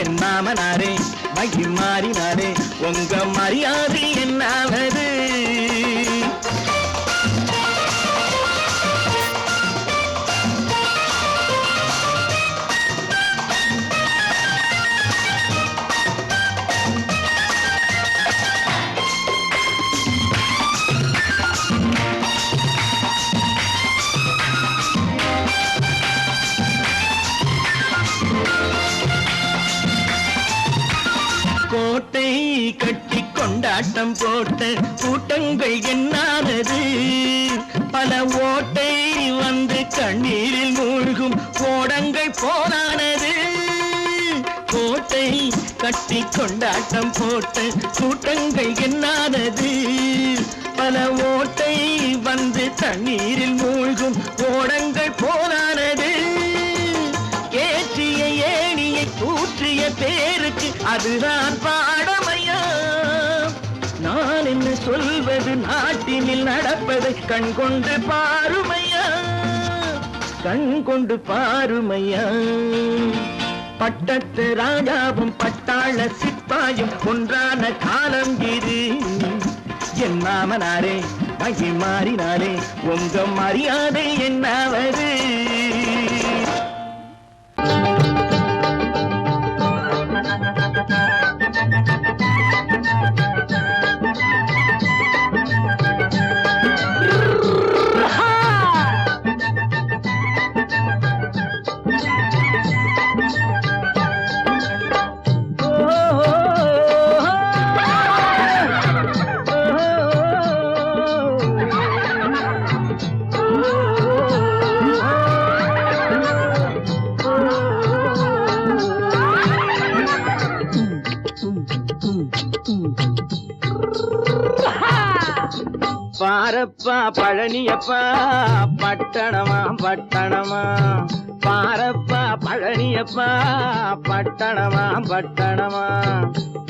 என் மாமனாரே மகிமாறினாரே உங்க மரியாதை என்னாவது? கோட்டை கட்டி கொண்டாட்டம் போட்ட கூட்டங்கள் என்னானது? பல ஓட்டை வந்து கண்ணீரில் மூழ்கும் ஓடங்கள் போனானது. கோட்டை கட்டி கொண்டாட்டம் போட்ட கூட்டங்கள் என்னானது? பல ஓட்டை வந்து தண்ணீரில் மூழ்கும் ஓடங்கள் போனானது. ஏற்றிய ஏணியை தூற்றிய பேருக்கு அதுதான் பாடமையா? நான் என்ன சொல்வது? நாட்டினில் நடப்பதை கண் கொண்டு பாருமையா, கண் கொண்டு பாருமையா. பட்டத்து ராஜாவும் பட்டாள சிப்பாயும் ஒன்றான காலம் இது. என் மாமனாரே மகிமாறினாரே உங்க மரியாதை என்னாவது? பாரப்பா பழனியப்பா பட்டணமா பட்டணமா, பாரப்பா பழனியப்பா பட்டணமா பட்டணமா.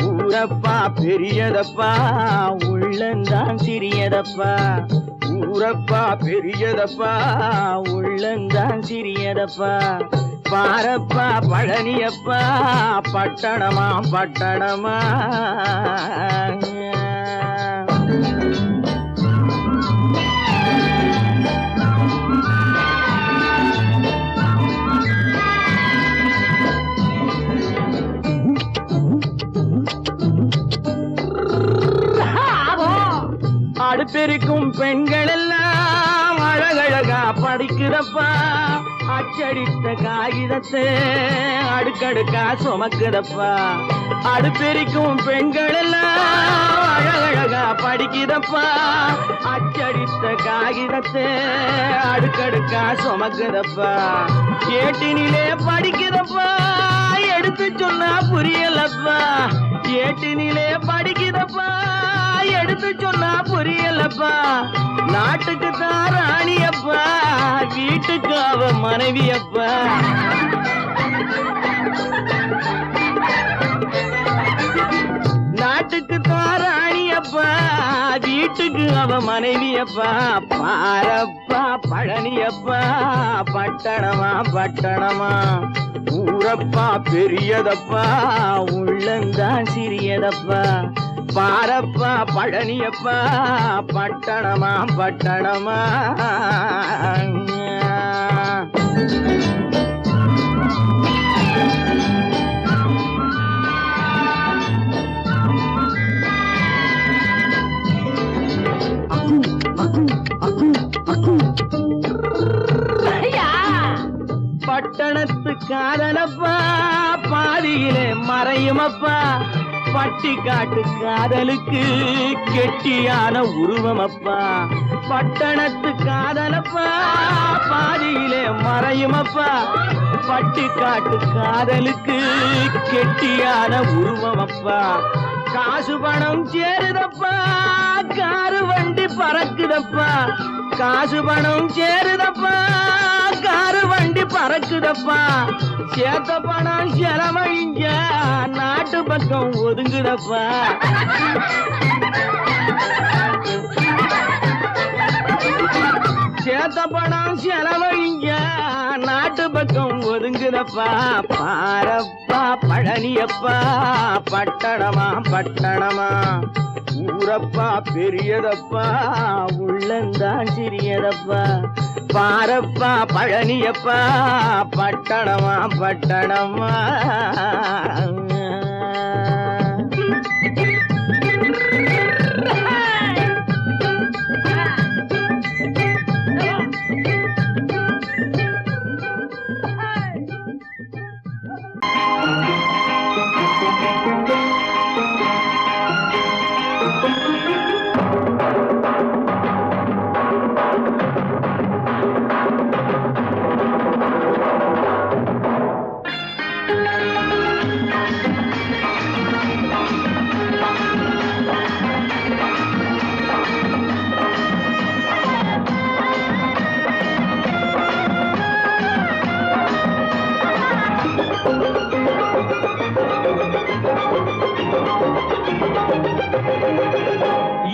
ஊரப்பா பெரியதப்பா உள்ளந்தான் சிறியதப்பா, ஊரப்பா பெரியதப்பா உள்ளந்தான் சிறியதப்பா. பாரப்பா பழனியப்பா பட்டணமா பட்டணமா. அடுப்பெருக்கும் பெண்கள் எல்லாம் அழகழகா படிக்கிறப்பா, அச்சடித்த காகிதத்தை அடுக்கடுக்கா சுமக்குதப்பா. அடுப்பெருக்கும் பெண்கள் எல்லாம் அழகழகா படிக்கிறப்பா, அச்சடித்த காகிதத்தை அடுக்கடுக்கா சுமக்குதப்பா. ஏட்டினிலே படிக்கிறப்பா எடுத்து சொன்னா புரியலப்பா, ஏட்டினிலே படிக்கிறப்பா எடுத்து சொன்னா புரியலப்பா. நாட்டுக்கு தான் ராணியப்பா, வீட்டுக்கு அவ மனைவியப்பா. நாட்டுக்கு தான் ராணியப்பா, வீட்டுக்கு அவ மனைவியப்பா. பாரப்பா பழனியப்பா பட்டணமா பட்டணமா. ஊரப்பா பெரியதப்பா உள்ளந்தான் சிறியதப்பா. பாரப்பா பழனியப்பா பட்டணமா பட்டணமா. பட்டணத்து காதலப்பா பாதியிலே மறையுமப்பா பட்டிக்காட்டு காதலுக்கு கெட்டியான உருவமப்பா பட்டணத்து காதலப்பா பாதியிலே மறையுமப்பா பட்டிக்காட்டு காதலுக்கு கெட்டியான உருவமப்பா காசு பணம் சேருதப்பா காரு வண்டி பறக்குதப்பா காசு பணம் சேருதப்பா காரு வண்டி பறக்குதப்பா சேத்த பணம் செலவழிஞ்ச நாட்டு பக்கம் ஒதுங்குதப்பா சேத்த பணம் செலவழிஞ்ச நாட்டு பக்கம் ஒதுங்குதப்பா பாரப்பா பழனியப்பா பட்டணமா பட்டணமா ஊரப்பா பெரியதப்பா உள்ளந்தான் சிறியதப்பா பாரப்பா பழனியப்பா பட்டணமா பட்டணமா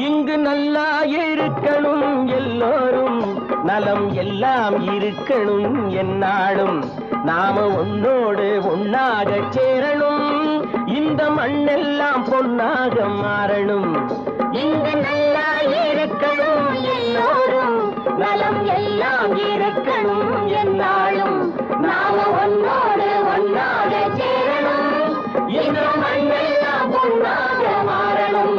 இங்கு நல்லா இருக்கணும் எல்லோரும் நலம் எல்லாம் இருக்கணும் என்னாலும் நாம ஒன்னோடு ஒன்னாக சேரணும் இந்த மண்ணெல்லாம் பொன்னாக மாறணும் இங்கு நல்லா இருக்கணும் எல்லோரும் நலம் எல்லாம் இருக்கணும் என்னாலும் நாம ஒன்னோடு ஒன்னாக சேரணும் இந்த மண்ணெல்லாம் பொன்னாக மாறணும்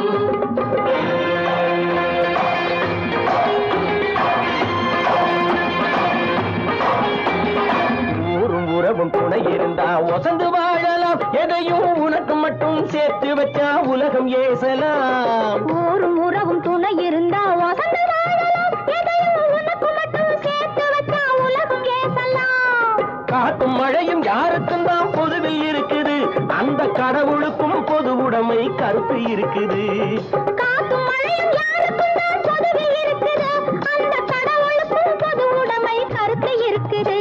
உறவும் துணை இருந்தா ஒசந்து வாழலாம் எதையும் உனக்கு மட்டும் சேர்த்து வச்சா உலகம் ஏசலாம் ஊரும் உறவும் துணை இருந்தா வசந்து வாழலாம் எதையும் உனக்கு மட்டும் சேர்த்து வச்சா உலகம் ஏசலாம் காத்தும் மழையும் யாருக்கும் தான் பொதுவில் இருக்குது அந்த கடவுளுக்கும் பொது உடைமை கருத்து இருக்குது காத்தும் மழையும் யாருக்கும் தான் பொதுவில் இருக்குது அந்த கடவுளுக்கும் பொது உடைமை கருத்து இருக்குது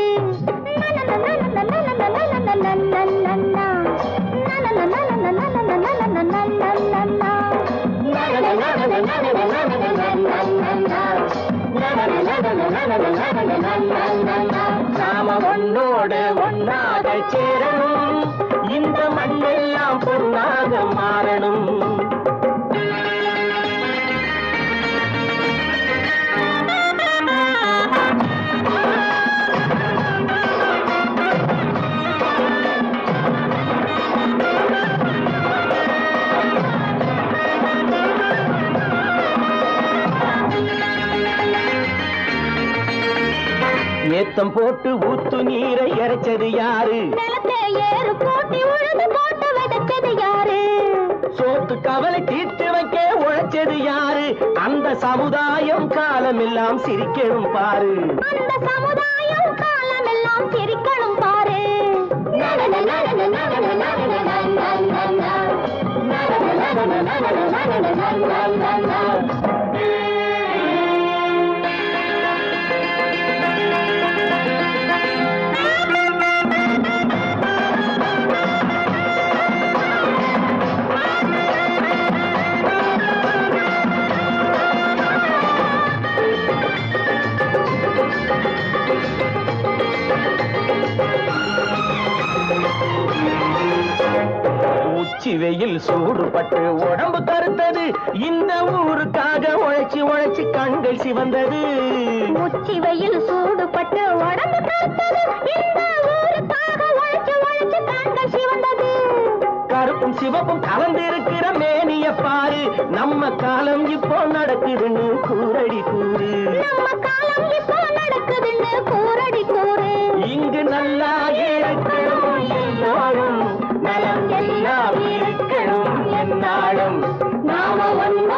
நாம ஒன்னோடு ஒன்னாக சேரணும் இந்த மண்ணெல்லாம் பொன்னாக மாறணும் ஏத்தம் போட்டு ஊத்து நீரை இறைச்சது யாரு நிலத்தை ஏறு போட்டி உழுது போட்டு விதைச்சது யாரு சோத்து கவலை தீர்த்து வைக்க உழைச்சது யாரு அந்த சமுதாயம் காலமெல்லாம் சிரிக்கணும் பாரு அந்த சமுதாயம் காலமெல்லாம் சிரிக்கணும் பாரு உச்சி வெயில் சூடுபட்டு உடம்பு கருத்தது இந்த ஊருக்காக உழைச்சி உழைச்சி கண்கள் சிவந்தது உச்சி வெயில் சூடுபட்டு உடம்பு கருத்தது இந்த ஊருக்காக உழைச்சு உழைச்சு கண்கள் சிவந்தது கருப்பும் சிவப்பும் கலந்திருக்கிற மேனிய பாரு நம்ம காலம் இப்போ நடக்குதுன்னு கூரடி கூறு நம்ம காலம் இப்போ நடக்குதுன்னு கூரடி கூறு இங்கு நல்லா இருக்கு நாளும் நாம ஒன்று